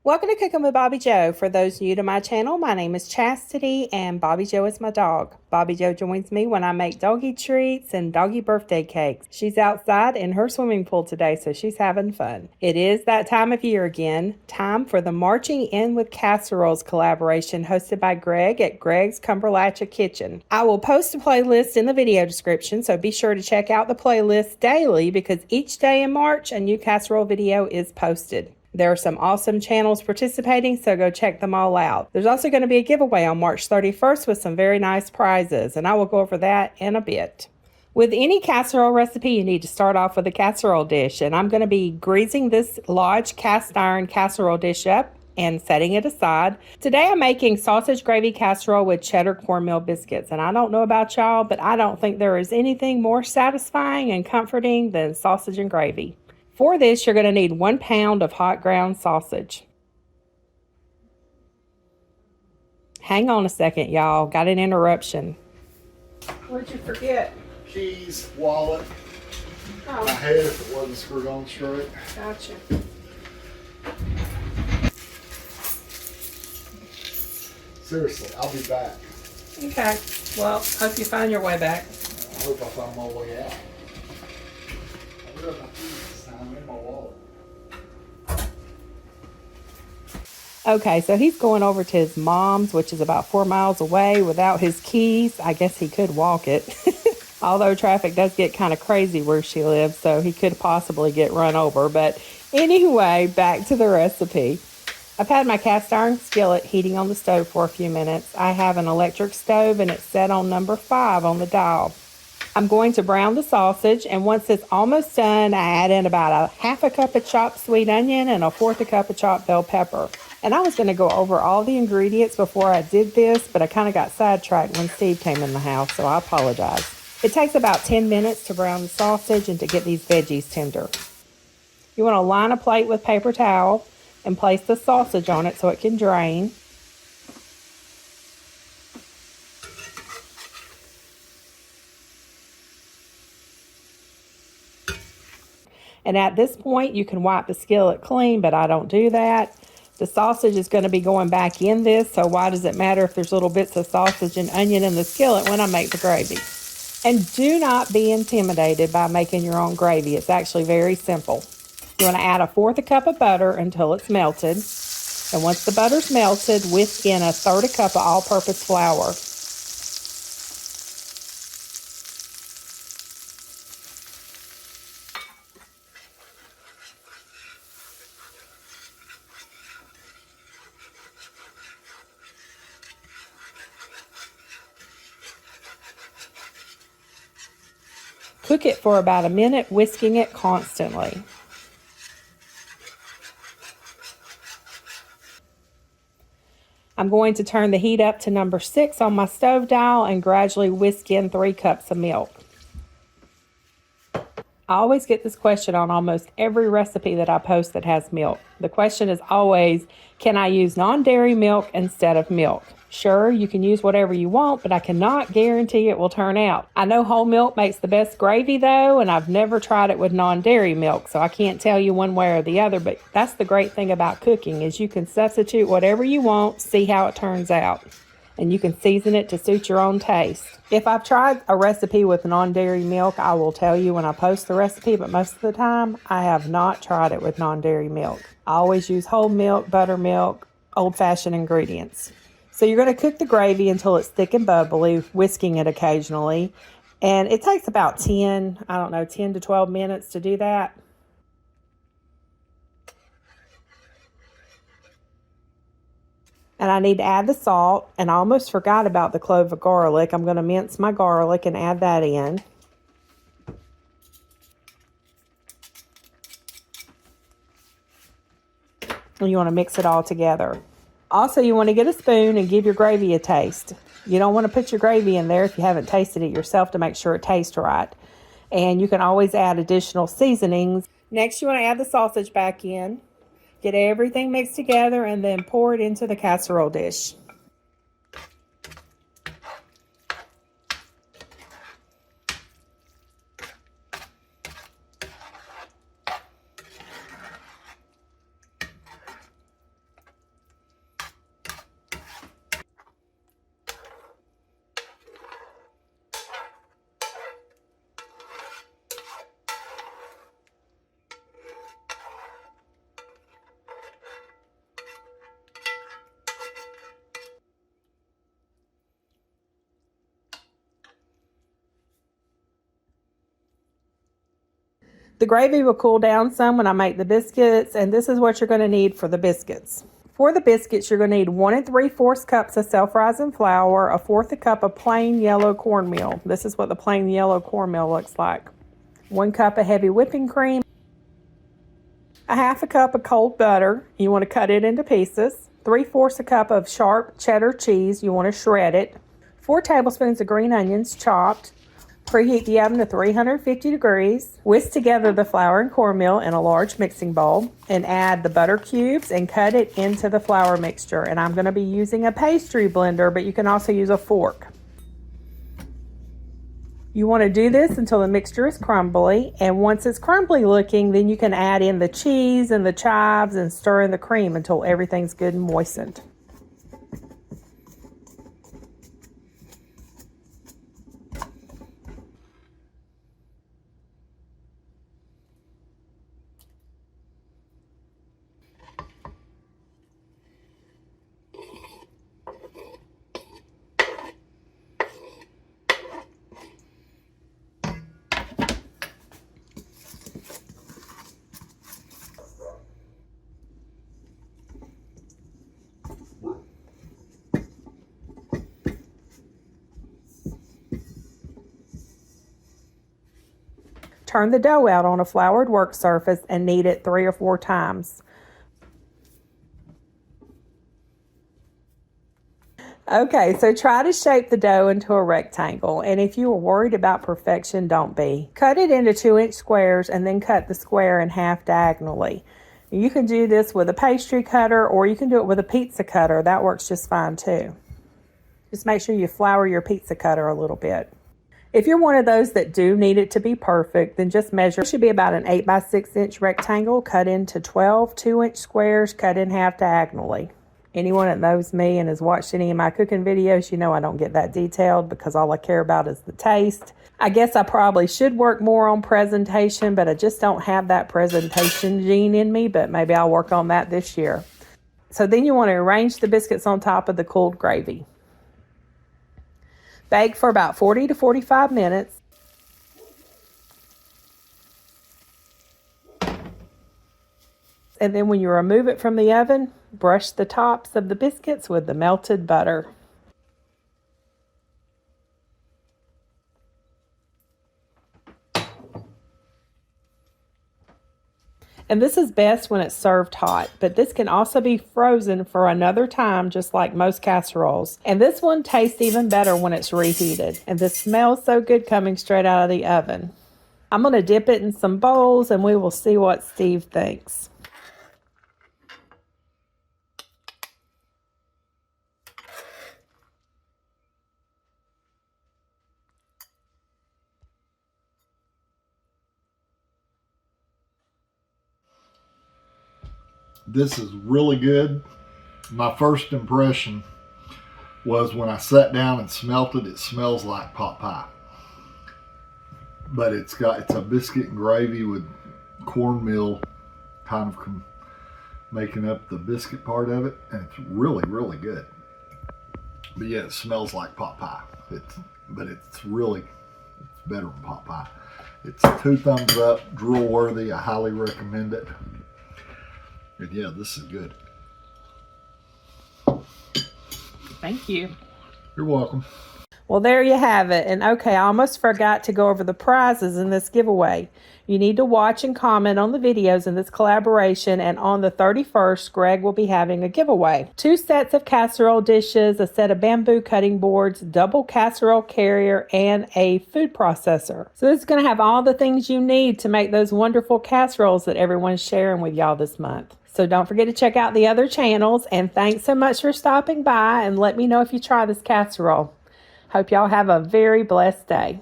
Welcome to Cooking with Bobby Joe. For those new to my channel, my name is Chastity and Bobby Joe is my dog. Bobby Joe joins me when I make doggy treats and doggy birthday cakes. She's outside in her swimming pool today, so she's having fun. It is that time of year again, time for the Marching In with Casseroles collaboration hosted by Greg at Greg's Cumberlatcha Kitchen. I will post a playlist in the video description, so be sure to check out the playlist daily because each day in March a new casserole video is posted. There are some awesome channels participating, so go check them all out. There's also going to be a giveaway on March 31st with some very nice prizes, and I will go over that in a bit. With any casserole recipe, you need to start off with a casserole dish, and I'm going to be greasing this Lodge cast iron casserole dish up and setting it aside. Today I'm making sausage gravy casserole with cheddar cornmeal biscuits, and I don't know about y'all, but I don't think there is anything more satisfying and comforting than sausage and gravy. For this, you're going to need 1 pound of hot ground sausage. Hang on a second, y'all. Got an interruption. What'd you forget? Keys, wallet, Oh, my head if it wasn't screwed on straight. gotcha. Seriously, I'll be back. Okay. Well, hope you find your way back. I hope I find my way out. I got my keys this time in my wallet. Okay, so he's going over to his mom's, which is about 4 miles away, without his keys. I guess he could walk it. Although traffic does get kind of crazy where she lives, so he could possibly get run over. But anyway, back to the recipe. I've had my cast iron skillet heating on the stove for a few minutes. I have an electric stove and it's set on number 5 on the dial. I'm going to brown the sausage, and once it's almost done, I add in about a 1/2 cup of chopped sweet onion and a 1/4 cup of chopped bell pepper. And I was going to go over all the ingredients before I did this, but I kind of got sidetracked when Steve came in the house, so I apologize. It takes about 10 minutes to brown the sausage and to get these veggies tender. You want to line a plate with paper towel and place the sausage on it so it can drain. And at this point, you can wipe the skillet clean, but I don't do that. The sausage is going to be going back in this, so why does it matter if there's little bits of sausage and onion in the skillet when I make the gravy? And do not be intimidated by making your own gravy. It's actually very simple. You want to add a 1/4 cup of butter until it's melted. And once the butter's melted, whisk in a 1/3 cup of all-purpose flour. Cook it for about a minute, whisking it constantly. I'm going to turn the heat up to number 6 on my stove dial and gradually whisk in 3 cups of milk. I always get this question on almost every recipe that I post that has milk. The question is always, can I use non-dairy milk instead of milk? Sure, you can use whatever you want, but I cannot guarantee it will turn out. I know whole milk makes the best gravy though, and I've never tried it with non-dairy milk, so I can't tell you one way or the other, but that's the great thing about cooking is you can substitute whatever you want, see how it turns out. And you can season it to suit your own taste. If I've tried a recipe with non-dairy milk, I will tell you when I post the recipe, but most of the time, I have not tried it with non-dairy milk. I always use whole milk, buttermilk, old-fashioned ingredients. So you're going to cook the gravy until it's thick and bubbly, whisking it occasionally. And it takes about 10 to 12 minutes to do that. And I need to add the salt, and I almost forgot about the clove of garlic. I'm going to mince my garlic and add that in. And you want to mix it all together. Also, you want to get a spoon and give your gravy a taste. You don't want to put your gravy in there if you haven't tasted it yourself to make sure it tastes right. And you can always add additional seasonings. Next, you want to add the sausage back in. Get everything mixed together and then pour it into the casserole dish. The gravy will cool down some when I make the biscuits, and this is what you're going to need for the biscuits. For the biscuits, you're going to need 1 3/4 cups of self-rising flour, 1/4 cup of plain yellow cornmeal. This is what the plain yellow cornmeal looks like. 1 cup of heavy whipping cream, 1/2 cup of cold butter. You want to cut it into pieces. 3/4 cup of sharp cheddar cheese. You want to shred it. 4 tablespoons of green onions chopped. Preheat the oven to 350 degrees. Whisk together the flour and cornmeal in a large mixing bowl and add the butter cubes and cut it into the flour mixture. And I'm going to be using a pastry blender, but you can also use a fork. You want to do this until the mixture is crumbly, and once it's crumbly looking, then you can add in the cheese and the chives and stir in the cream until everything's good and moistened. Turn the dough out on a floured work surface and knead it 3 or 4 times. Okay, so try to shape the dough into a rectangle, and if you are worried about perfection, don't be. Cut it into 2-inch squares and then cut the square in half diagonally. You can do this with a pastry cutter, or you can do it with a pizza cutter. That works just fine too. Just make sure you flour your pizza cutter a little bit. If you're one of those that do need it to be perfect, then just measure. It should be about an 8 by 6 inch rectangle cut into 12 2-inch squares cut in half diagonally. Anyone that knows me and has watched any of my cooking videos, you know I don't get that detailed because all I care about is the taste. I guess I probably should work more on presentation, but I just don't have that presentation gene in me, but maybe I'll work on that this year. So then you want to arrange the biscuits on top of the cooled gravy. Bake for about 40 to 45 minutes. And then when you remove it from the oven, brush the tops of the biscuits with the melted butter. And this is best when it's served hot, but this can also be frozen for another time, just like most casseroles. And this one tastes even better when it's reheated. And this smells so good coming straight out of the oven. I'm going to dip it in some bowls and we will see what Steve thinks. This is really good. My first impression was when I sat down and smelt it, it smells like pot pie. But it's a biscuit and gravy with cornmeal kind of making up the biscuit part of it, and it's really, really good. But yeah, it smells like pot pie. It's better than pot pie. It's 2 thumbs up, drool worthy. I highly recommend it. And yeah, this is good. Thank you. You're welcome. Well, there you have it. And okay, I almost forgot to go over the prizes in this giveaway. You need to watch and comment on the videos in this collaboration, and on the 31st, Greg will be having a giveaway. 2 sets of casserole dishes, a set of bamboo cutting boards, double casserole carrier, and a food processor. So this is going to have all the things you need to make those wonderful casseroles that everyone's sharing with y'all this month. So don't forget to check out the other channels, and thanks so much for stopping by, and let me know if you try this casserole. Hope y'all have a very blessed day.